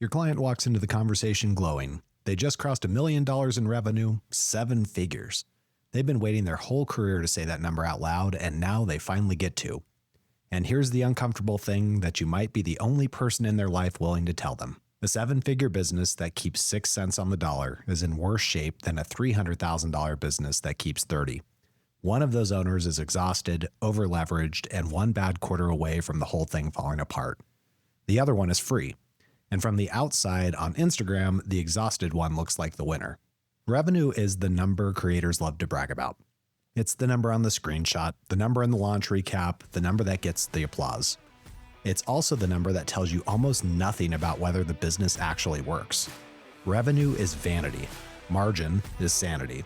Your client walks into the conversation glowing. They just crossed $1 million in revenue, 7 figures. They've been waiting their whole career to say that number out loud, and now they finally get to. And here's the uncomfortable thing that you might be the only person in their life willing to tell them. A 7-figure business that keeps 6 cents on the dollar is in worse shape than a $300,000 business that keeps 30. One of those owners is exhausted, over-leveraged, and one bad quarter away from the whole thing falling apart. The other one is free. And from the outside on Instagram, the exhausted one looks like the winner. Revenue is the number creators love to brag about. It's the number on the screenshot, the number in the launch recap, the number that gets the applause. It's also the number that tells you almost nothing about whether the business actually works. Revenue is vanity. Margin is sanity.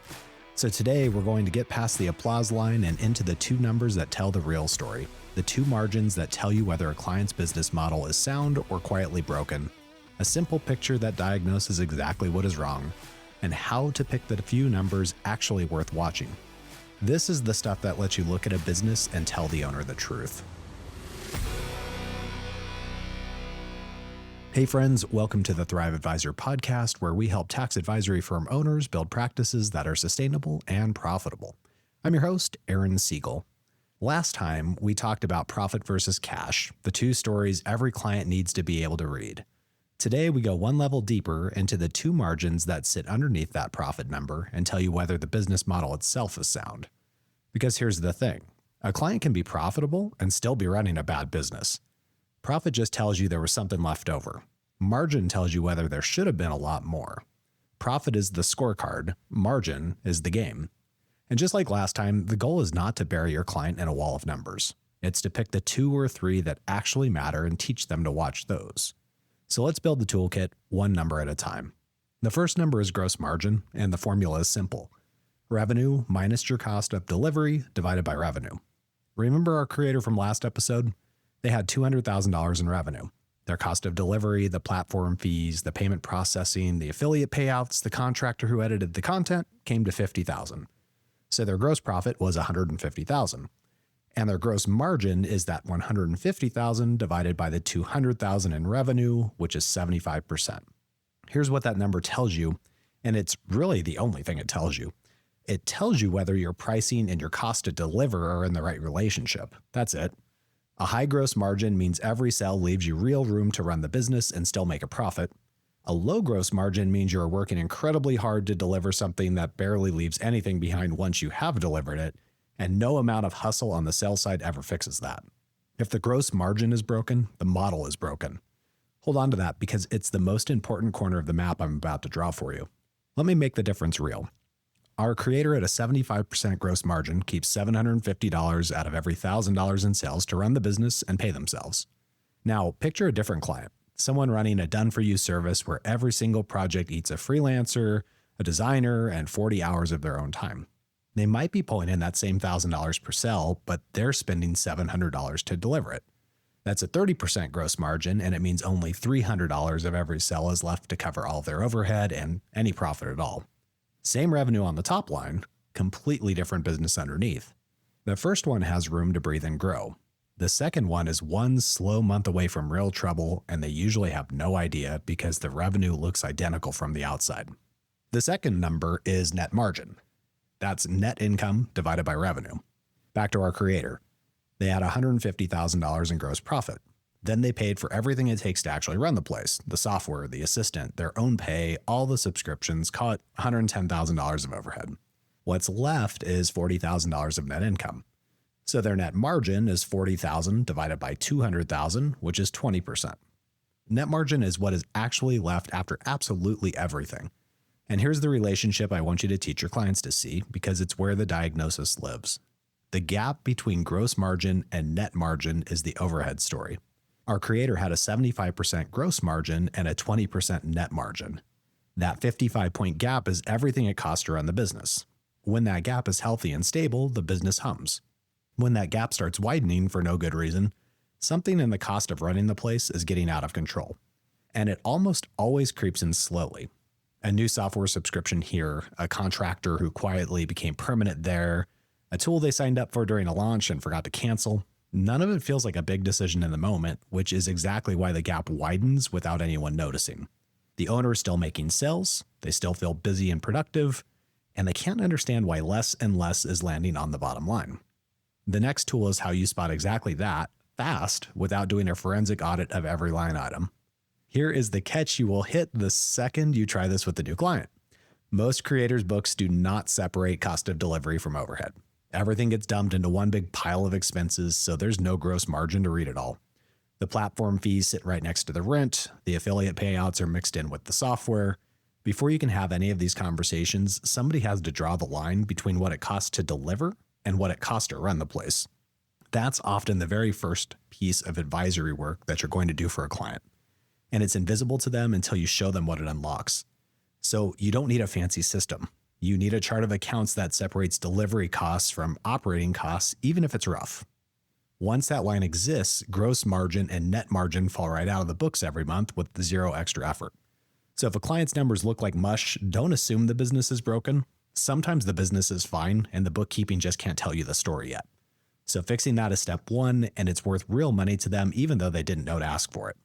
So today we're going to get past the applause line and into the 2 numbers that tell the real story. The 2 margins that tell you whether a client's business model is sound or quietly broken. A simple picture that diagnoses exactly what is wrong, and how to pick the few numbers actually worth watching. This is the stuff that lets you look at a business and tell the owner the truth. Hey friends, welcome to the Thrive Advisor podcast, where we help tax advisory firm owners build practices that are sustainable and profitable. I'm your host, Aaron Siegel. Last time, we talked about profit versus cash, the 2 stories every client needs to be able to read. Today, we go one level deeper into the 2 margins that sit underneath that profit number and tell you whether the business model itself is sound. Because here's the thing, a client can be profitable and still be running a bad business. Profit just tells you there was something left over. Margin tells you whether there should have been a lot more. Profit is the scorecard, margin is the game. And just like last time, the goal is not to bury your client in a wall of numbers. It's to pick the 2 or 3 that actually matter and teach them to watch those. So let's build the toolkit one number at a time. The first number is gross margin, and the formula is simple. Revenue minus your cost of delivery divided by revenue. Remember our creator from last episode? They had $200,000 in revenue. Their cost of delivery, the platform fees, the payment processing, the affiliate payouts, the contractor who edited the content came to $50,000. So their gross profit was $150,000. And their gross margin is that $150,000 divided by the $200,000 in revenue, which is 75%. Here's what that number tells you, and it's really the only thing it tells you. It tells you whether your pricing and your cost to deliver are in the right relationship. That's it. A high gross margin means every sale leaves you real room to run the business and still make a profit. A low gross margin means you're working incredibly hard to deliver something that barely leaves anything behind once you have delivered it, and no amount of hustle on the sales side ever fixes that. If the gross margin is broken, the model is broken. Hold on to that because it's the most important corner of the map I'm about to draw for you. Let me make the difference real. Our creator at a 75% gross margin keeps $750 out of every $1,000 in sales to run the business and pay themselves. Now, picture a different client, someone running a done-for-you service where every single project eats a freelancer, a designer, and 40 hours of their own time. They might be pulling in that same $1,000 per sell, but they're spending $700 to deliver it. That's a 30% gross margin, and it means only $300 of every sell is left to cover all of their overhead and any profit at all. Same revenue on the top line, completely different business underneath. The first one has room to breathe and grow. The second one is one slow month away from real trouble, and they usually have no idea because the revenue looks identical from the outside. The second number is net margin. That's net income divided by revenue. Back to our creator. They had $150,000 in gross profit. Then they paid for everything it takes to actually run the place, the software, the assistant, their own pay, all the subscriptions, call it $110,000 of overhead. What's left is $40,000 of net income. So their net margin is $40,000 divided by $200,000, which is 20%. Net margin is what is actually left after absolutely everything. And here's the relationship I want you to teach your clients to see because it's where the diagnosis lives. The gap between gross margin and net margin is the overhead story. Our creator had a 75% gross margin and a 20% net margin. That 55-point gap is everything it costs to run the business. When that gap is healthy and stable, the business hums. When that gap starts widening for no good reason, something in the cost of running the place is getting out of control. And it almost always creeps in slowly. A new software subscription here, a contractor who quietly became permanent there, a tool they signed up for during a launch and forgot to cancel. None of it feels like a big decision in the moment, which is exactly why the gap widens without anyone noticing. The owner is still making sales, they still feel busy and productive, and they can't understand why less and less is landing on the bottom line. The next tool is how you spot exactly that fast without doing a forensic audit of every line item. Here is the catch you will hit the second you try this with the new client. Most creators' books do not separate cost of delivery from overhead. Everything gets dumped into one big pile of expenses, so there's no gross margin to read it all. The platform fees sit right next to the rent, the affiliate payouts are mixed in with the software. Before you can have any of these conversations, somebody has to draw the line between what it costs to deliver and what it costs to run the place. That's often the very first piece of advisory work that you're going to do for a client. And it's invisible to them until you show them what it unlocks. So you don't need a fancy system. You need a chart of accounts that separates delivery costs from operating costs, even if it's rough. Once that line exists, gross margin and net margin fall right out of the books every month with zero extra effort. So if a client's numbers look like mush, don't assume the business is broken. Sometimes the business is fine and the bookkeeping just can't tell you the story yet. So fixing that is step one, and it's worth real money to them even though they didn't know to ask for it.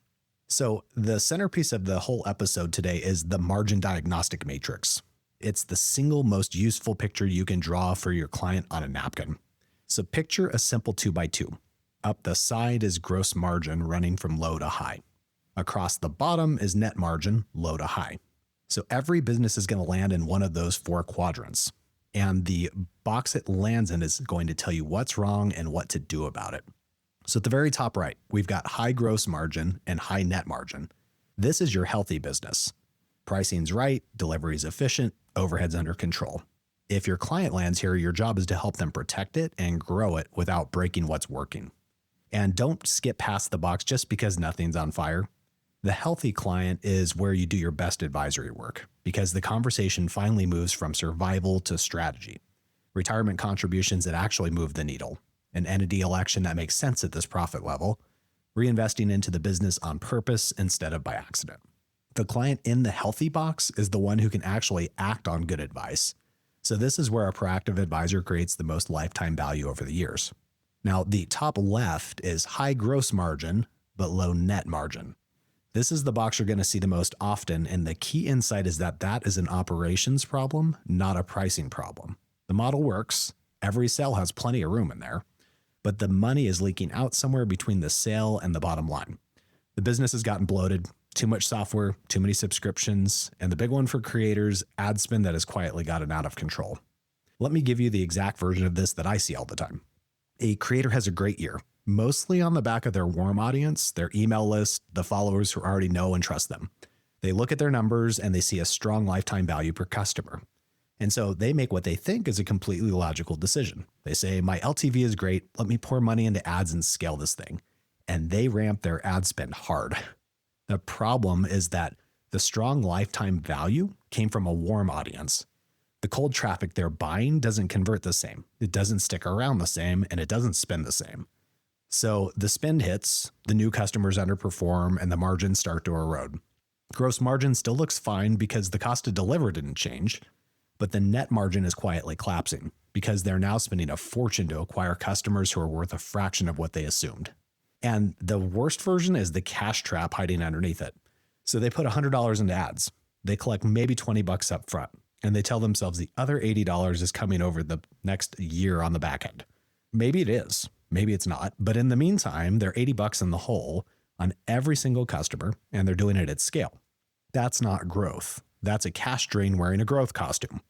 So the centerpiece of the whole episode today is the margin diagnostic matrix. It's the single most useful picture you can draw for your client on a napkin. So picture a simple 2x2. Up the side is gross margin running from low to high. Across the bottom is net margin, low to high. So every business is going to land in one of those four quadrants. And the box it lands in is going to tell you what's wrong and what to do about it. So at the very top right, we've got high gross margin and high net margin. This is your healthy business. Pricing's right, delivery's efficient, overhead's under control. If your client lands here, your job is to help them protect it and grow it without breaking what's working. And don't skip past the box just because nothing's on fire. The healthy client is where you do your best advisory work because the conversation finally moves from survival to strategy. Retirement contributions that actually move the needle. An entity election that makes sense at this profit level. Reinvesting into the business on purpose instead of by accident. The client in the healthy box is the one who can actually act on good advice. So this is where a proactive advisor creates the most lifetime value over the years. Now, the top left is high gross margin, but low net margin. This is the box you're going to see the most often, and the key insight is that that is an operations problem, not a pricing problem. The model works. Every sale has plenty of room in there, but the money is leaking out somewhere between the sale and the bottom line. The business has gotten bloated, too much software, too many subscriptions, and the big one for creators, ad spend that has quietly gotten out of control. Let me give you the exact version of this that I see all the time. A creator has a great year, mostly on the back of their warm audience, their email list, the followers who already know and trust them. They look at their numbers and they see a strong lifetime value per customer. And so they make what they think is a completely logical decision. They say, my LTV is great. Let me pour money into ads and scale this thing. And they ramp their ad spend hard. The problem is that the strong lifetime value came from a warm audience. The cold traffic they're buying doesn't convert the same. It doesn't stick around the same, and it doesn't spend the same. So the spend hits, the new customers underperform, and the margins start to erode. Gross margin still looks fine because the cost to deliver didn't change, but the net margin is quietly collapsing because they're now spending a fortune to acquire customers who are worth a fraction of what they assumed. And the worst version is the cash trap hiding underneath it. So they put $100 into ads. They collect maybe $20 up front, and they tell themselves the other $80 is coming over the next year on the back end. Maybe it is, maybe it's not. But in the meantime, they're $80 in the hole on every single customer, and they're doing it at scale. That's not growth. That's a cash drain wearing a growth costume.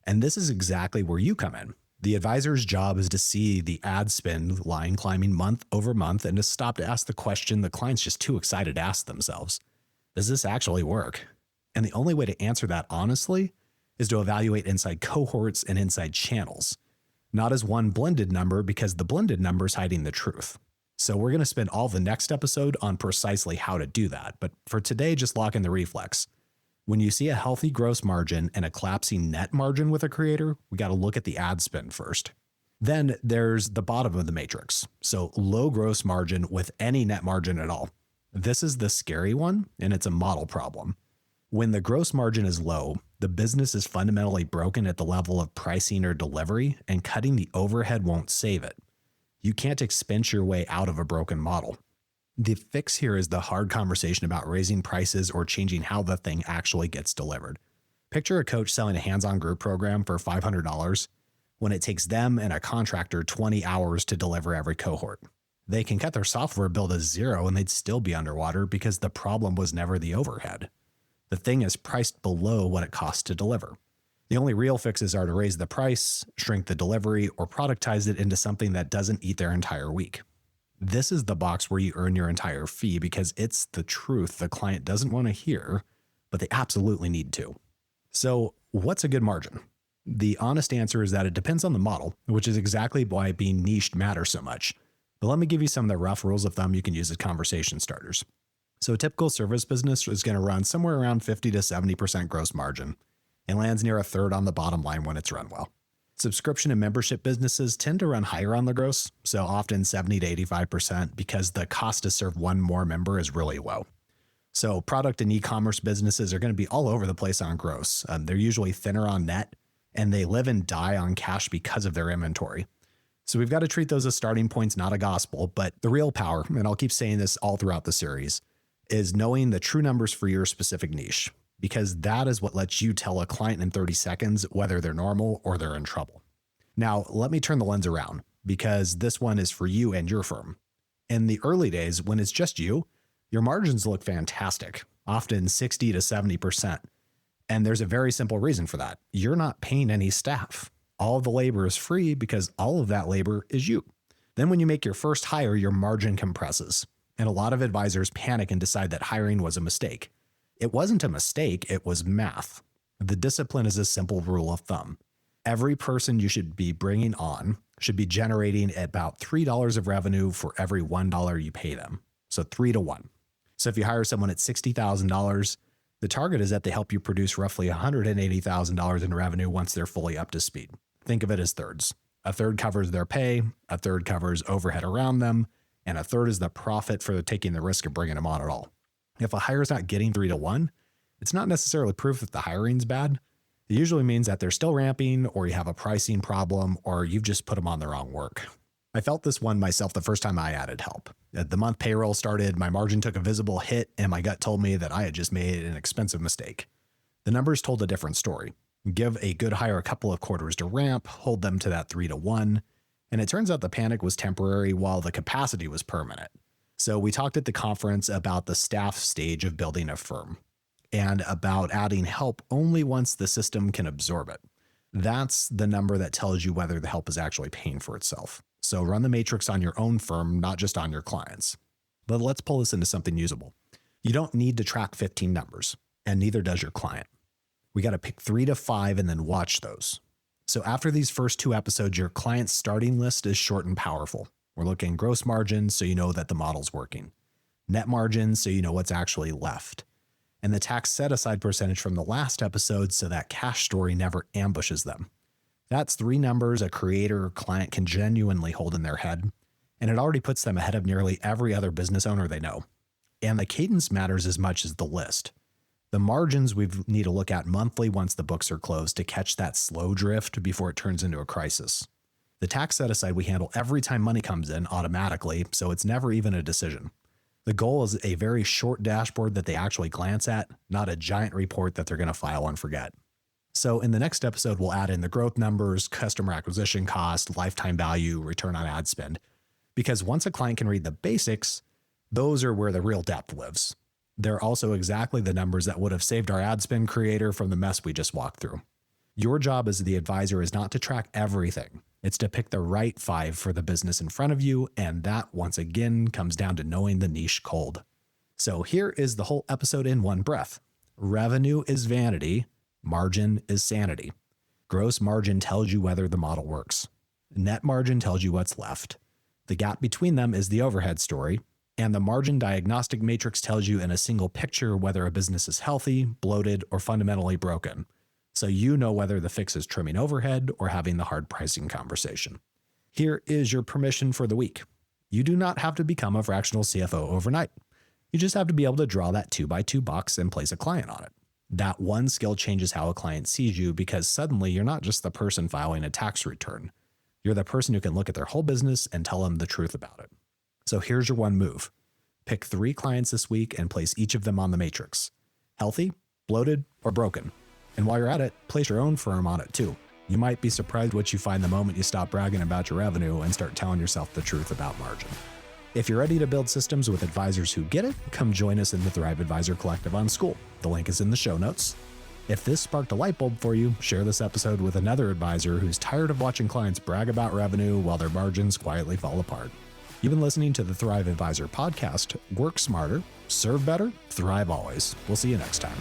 And this is exactly where you come in. The advisor's job is to see the ad spend line climbing month over month and to stop to ask the question the client's just too excited to ask themselves. Does this actually work? And the only way to answer that honestly is to evaluate inside cohorts and inside channels, not as one blended number because the blended number is hiding the truth. So we're going to spend all the next episode on precisely how to do that. But for today, just lock in the reflex. When you see a healthy gross margin and a collapsing net margin with a creator, we got to look at the ad spend first. Then there's the bottom of the matrix. So low gross margin with any net margin at all. This is the scary one, and it's a model problem. When the gross margin is low, the business is fundamentally broken at the level of pricing or delivery, and cutting the overhead won't save it. You can't expense your way out of a broken model. The fix here is the hard conversation about raising prices or changing how the thing actually gets delivered. Picture a coach selling a hands-on group program for $500 when it takes them and a contractor 20 hours to deliver every cohort. They can cut their software bill to zero and they'd still be underwater because the problem was never the overhead. The thing is priced below what it costs to deliver. The only real fixes are to raise the price, shrink the delivery, or productize it into something that doesn't eat their entire week. This is the box where you earn your entire fee because it's the truth the client doesn't want to hear, but they absolutely need to. So what's a good margin? The honest answer is that it depends on the model, which is exactly why being niched matters so much. But let me give you some of the rough rules of thumb you can use as conversation starters. So a typical service business is going to run somewhere around 50 to 70% gross margin and lands near a third on the bottom line when it's run well. Subscription and membership businesses tend to run higher on the gross, so often 70 to 85% because the cost to serve one more member is really low. So product and e-commerce businesses are going to be all over the place on gross. They're usually thinner on net, and they live and die on cash because of their inventory. So we've got to treat those as starting points, not a gospel, but the real power, and I'll keep saying this all throughout the series, is knowing the true numbers for your specific niche, because that is what lets you tell a client in 30 seconds whether they're normal or they're in trouble. Now, let me turn the lens around, because this one is for you and your firm. In the early days, when it's just you, your margins look fantastic, often 60 to 70%. And there's a very simple reason for that. You're not paying any staff. All of the labor is free because all of that labor is you. Then when you make your first hire, your margin compresses. And a lot of advisors panic and decide that hiring was a mistake. It wasn't a mistake, it was math. The discipline is a simple rule of thumb. Every person you should be bringing on should be generating about $3 of revenue for every $1 you pay them. So 3 to 1. So if you hire someone at $60,000, the target is that they help you produce roughly $180,000 in revenue once they're fully up to speed. Think of it as thirds. A third covers their pay, a third covers overhead around them, and a third is the profit for taking the risk of bringing them on at all. If a hire's not getting 3 to 1, it's not necessarily proof that the hiring's bad. It usually means that they're still ramping, or you have a pricing problem, or you've just put them on the wrong work. I felt this one myself the first time I added help. The month payroll started, my margin took a visible hit, and my gut told me that I had just made an expensive mistake. The numbers told a different story. Give a good hire a couple of quarters to ramp, hold them to that 3 to 1, and it turns out the panic was temporary while the capacity was permanent. So we talked at the conference about the staff stage of building a firm and about adding help only once the system can absorb it. That's the number that tells you whether the help is actually paying for itself. So run the matrix on your own firm, not just on your clients. But let's pull this into something usable. You don't need to track 15 numbers, and neither does your client. We got to pick 3 to 5 and then watch those. So after these first 2 episodes, your client's starting list is short and powerful. We're looking gross margin so you know that the model's working. Net margin so you know what's actually left. And the tax set-aside percentage from the last episode so that cash story never ambushes them. That's 3 numbers a creator or client can genuinely hold in their head, and it already puts them ahead of nearly every other business owner they know. And the cadence matters as much as the list. The margins we need to look at monthly once the books are closed to catch that slow drift before it turns into a crisis. The tax set-aside we handle every time money comes in automatically, so it's never even a decision. The goal is a very short dashboard that they actually glance at, not a giant report that they're going to file and forget. So in the next episode, we'll add in the growth numbers, customer acquisition cost, lifetime value, return on ad spend. Because once a client can read the basics, those are where the real depth lives. They're also exactly the numbers that would have saved our ad spend creator from the mess we just walked through. Your job as the advisor is not to track everything. It's to pick the right 5 for the business in front of you, and that, once again, comes down to knowing the niche cold. So here is the whole episode in one breath. Revenue is vanity. Margin is sanity. Gross margin tells you whether the model works. Net margin tells you what's left. The gap between them is the overhead story, and the margin diagnostic matrix tells you in a single picture whether a business is healthy, bloated, or fundamentally broken. So you know whether the fix is trimming overhead or having the hard pricing conversation. Here is your permission for the week. You do not have to become a fractional CFO overnight. You just have to be able to draw that 2x2 box and place a client on it. That one skill changes how a client sees you because suddenly you're not just the person filing a tax return. You're the person who can look at their whole business and tell them the truth about it. So here's your one move. Pick 3 clients this week and place each of them on the matrix. Healthy, bloated, or broken. And while you're at it, place your own firm on it too. You might be surprised what you find the moment you stop bragging about your revenue and start telling yourself the truth about margin. If you're ready to build systems with advisors who get it, come join us in the Thrive Advisor Collective on School. The link is in the show notes. If this sparked a light bulb for you, share this episode with another advisor who's tired of watching clients brag about revenue while their margins quietly fall apart. You've been listening to the Thrive Advisor podcast. Work smarter, serve better, thrive always. We'll see you next time.